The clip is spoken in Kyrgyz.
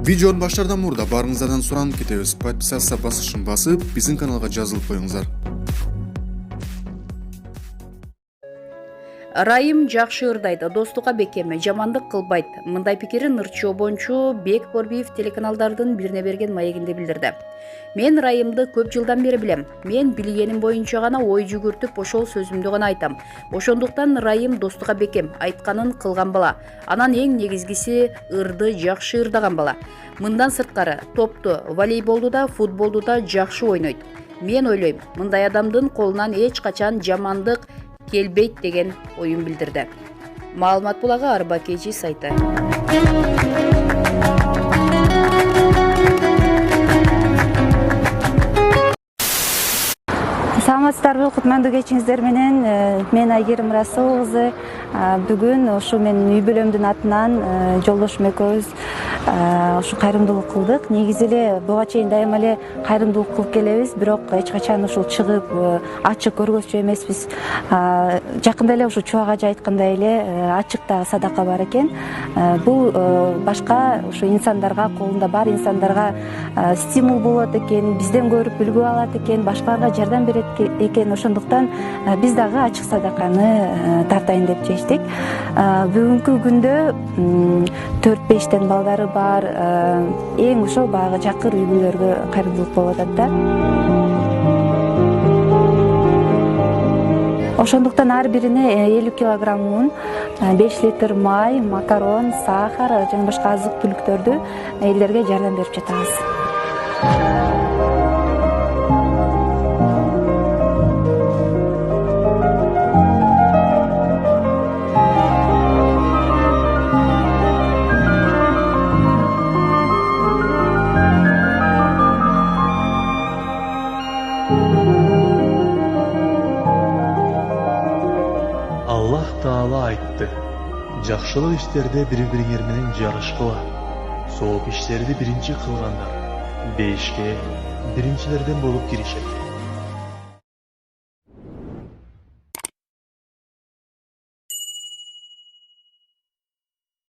Видеоны баштардан мурда барыңыздардан суранып кетебиз. Подписаться басышын басып, биздин каналга жазылып коюңуздар. Райым жакшы ырдайт, достукка бекем, жамандык кылбайт. Мындай пикирин Ырчы Обончу Бек Борбиев телеканалдардын бирине берген маегинде билдирди. Мен Райымды көп жылдан бери билем. Мен билгеним боюнча гана ой жүгүртүп ошол сөзүмдү гана айтам. Ошондуктан Райым достукка бекем, айтканын кылган бала. Анан эң негизгиси ырды жакшы ырдаган бала. Мындан сырткары топту, волейболду да, футболду да жакшы ойнойт. Мен ойлойм, мындай адамдын колунан эч качан жамандык келбейт деген оюн билдирди. Маалымат булагы Арба KG сайты. Саламатсыздарбы, кутмандуу кечиңиздер менен. Мен Айгерим Расул кызы. Бүгүн ушу менин үй бүлөмдүн атынан жолдошум экөөбүз ушу кайрымдуулук кылдык. Негизи эле буга чейин дайыма эле кайрымдуулук кылып келебиз, бирок эч качан ушул чыгып ачык көргөзчү эмеспиз. Жакында эле ушу чубак ажы айткандай эле ачыкта садака бар экен. Бул башка ушу инсандарга, колунда бар инсандарга стимул болот экен, бизден көрүп үлгү алат экен, башкаларга жардам берет экен. Ошондуктан биз дагы ачык садаканы тартайын деп чечтик. Бүгүнкү күндө 4-5тен балдары бар, эң ошол баягы жакыр үй бүлөлөргө кайрымдуулук болуп атат да. Ошондуктан ар бирине 50 килограмм мун, 5 литр май, макарон, сахар жана башка азык түлүктөрдү элдерге жардам берип жатабыз. Аллах Таала айтты: жакшылык иштерде бири-бириңер менен жарышкыла. Сооп иштерди биринчи кылгандар бешке биринчилерден болуп киришет.